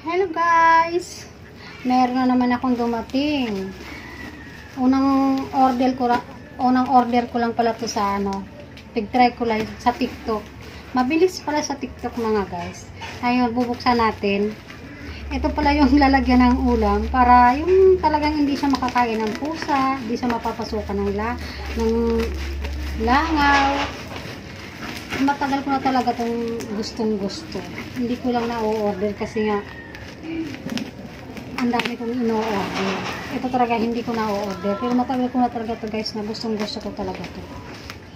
Hello guys! Meron na naman akong dumating. Unang order ko lang pala to sa pig-try ko lang sa TikTok. Mabilis pala sa TikTok mga guys. Ayun, bubuksan natin. Ito pala yung lalagyan ng ulam para yung talagang hindi siya makakain ng pusa, hindi siya mapapasukan ng langaw. Matagal ko na talaga itong gustong-gusto. Hindi ko lang na-order kasi nga ang dami kong ino-order. Ito talaga hindi ko na-order. Pero matagal ko na talaga ito guys na gustong-gusto ko talaga ito.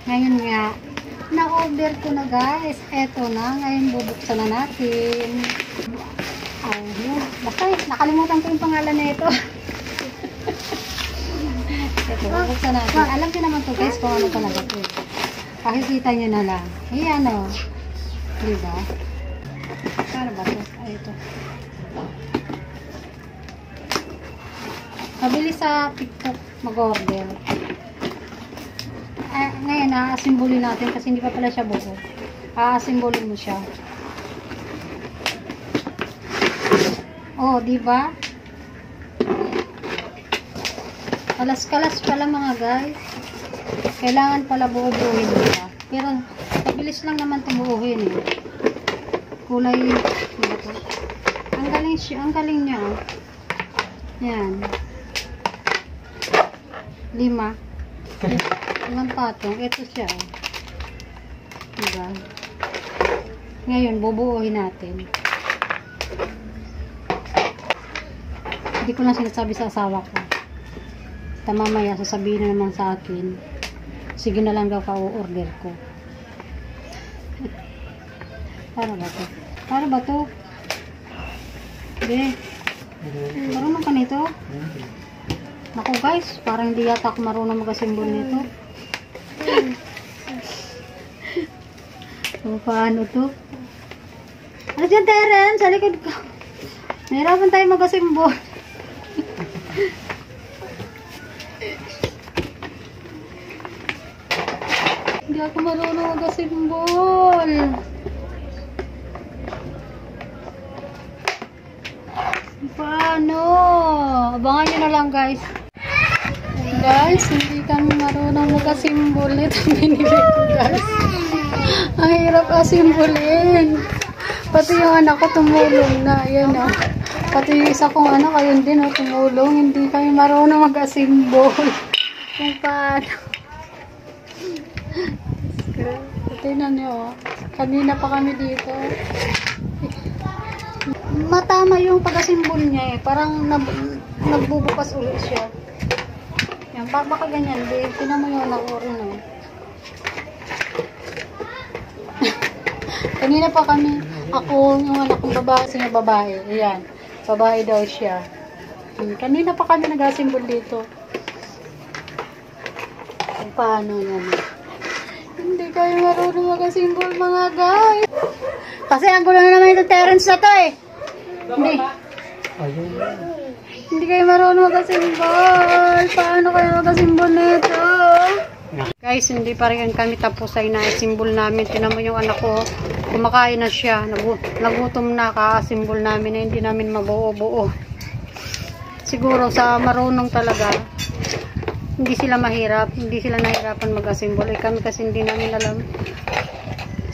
Ngayon nga, na-order ko na guys. Ito na. Ngayon bubuksan na natin. Ayun. Basta nakalimutan ko yung pangalan na ito. Ito, bubuksan natin. Alam ko naman to guys kung ano talaga ito. Pakikita nyo na lang. Ayan o. Diba? Para ba ito? Ay, ito. Mabilis sa TikTok mag-order. Ngayon, aasimbulin natin kasi hindi pa pala siya buo. Aasimbulin mo siya. Oh, diba? Kalas-kalas pala mga guys. Kailangan pala buo-buuhin nila. Pero, mabilis lang naman tumuuhin eh. Kulay, ito. Ang galing niya. Yan. 5. 5 patong. Ito siya. Diba? Ngayon, bubuuhin natin. Hindi ko lang sinasabi sa asawa ko. Mamaya, sasabihin na naman sa akin. Sige na lang daw ka-order ko. Para ba to? Para ba to? Hindi. Marunong ka nito? Naku guys, parang hindi yata ako marunong mag-assemble nito. So, paano to? Ano dyan, Terence? Sa likod ko. Nahirapan tayo mag-assemble. Hindi ako marunong mag-assemble. Paano? Abangan nyo na lang guys. Guys, hindi kami marunong mag-assemble nito. Binili ko guys. Ang hirap asimbulin. Pati yung anak ko tumulong na. Ayan o. Pati yung isa kong anak, ayun din o, tumulong. Hindi kami marunong mag-assemble. Kung paano. Tingnan nyo o. Kanina pa kami dito. Matama yung pag-assemble niya eh. Parang nagbubukas ulit siya. Yan, baka ganyan din. Tinan mo yung anak ko rin eh. Kanina pa kami, ako, yung anak kong babae, siya babae. Ayan, babae daw siya. Kanina pa kami nag-assemble dito. Kung paano yan. Hindi kayo marunong mag-assemble mga guys. Kasi ang gulo na naman itong Terence na to eh. Hindi kayo marunong mag-assemble. Paano kayo mag-assemble nito? Guys, hindi pa rin kami tapos ay na-assemble namin. Tinan mo yung anak ko. Kumakain na siya. Nagutom na. Ka-assemble namin na hindi namin mabuo-buo. Siguro sa marunong talaga. Hindi sila mahirap. Hindi sila nahirapan mag-assemble. Eh, kami kasi hindi namin alam.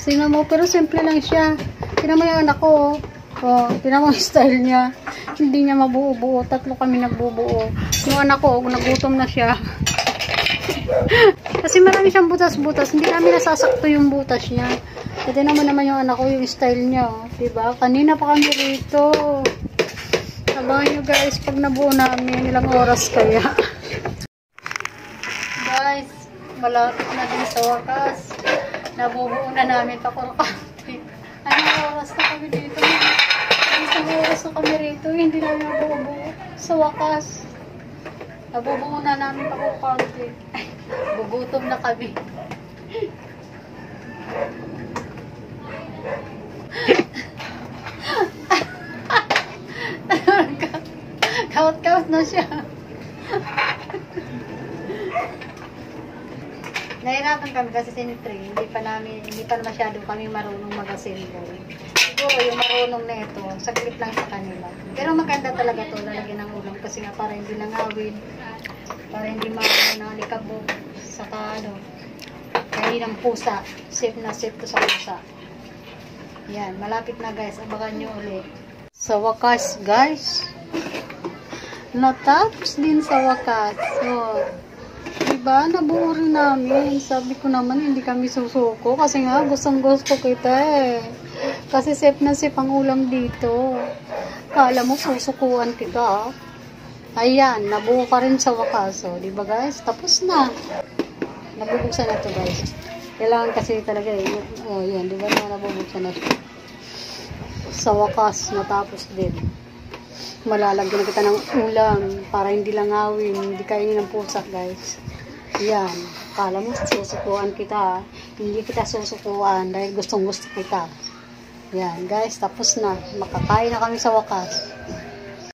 Tinan mo. Pero simple lang siya. Tinan mo yung anak ko. Oh, tinan mo yung style niya. Hindi niya mabuo-buo. 3 kami nagbubuo. Yung anak ko, nagutom na siya. Kasi marami siyang butas-butas. Hindi namin nasasakto yung butas niya. Kasi naman yung anak ko, yung style niya. Oh. Diba? Kanina pa kami rito. Abangan nyo guys, pag nabuo namin, ilang oras kaya. Guys, malapit na din sa wakas. Nabubuo na namin pakurkante. Anong oras na kami dito? Isang oras na kami rito. Hindi namin mabubuo. Sa wakas. Nabubuo na namin pakurkante. Gugutom na kami. Kaut-kaut na siya. Nahirapan kami kasi sinitry. Hindi pa masyado kami marunong mag-assemble. siguro yung marunong na ito, saglit lang sa kanila. Pero maganda talaga to, lalagyan ng ulam kasi nga para hindi langawin, para hindi malikabog, saka ano, hindi ng pusa. Safe na safe to sa pusa. Yan, malapit na guys, abangan nyo ulit. Sa wakas guys, natapos din sa wakas. So, diba, nabuo rin namin. Sabi ko naman, hindi kami susuko kasi nga gustong gusto kita eh. Kasi safe na safe ang ulam dito. Kala mo susukuan kita. Ayan, nabuo ka rin sa wakas. So, diba guys, tapos na. Nabubuksan na to guys. Kailangan kasi talaga eh. Oh, yan, diba na nabubuksan na to. Sa wakas, natapos din. Malalagyan na kita ng ulam para hindi langawin, hindi kainin ng pusa guys. Yan, kala mo susukuan kita, hindi kita susukuan dahil gustong gusto kita. Yan guys, tapos na, makakain na kami sa wakas.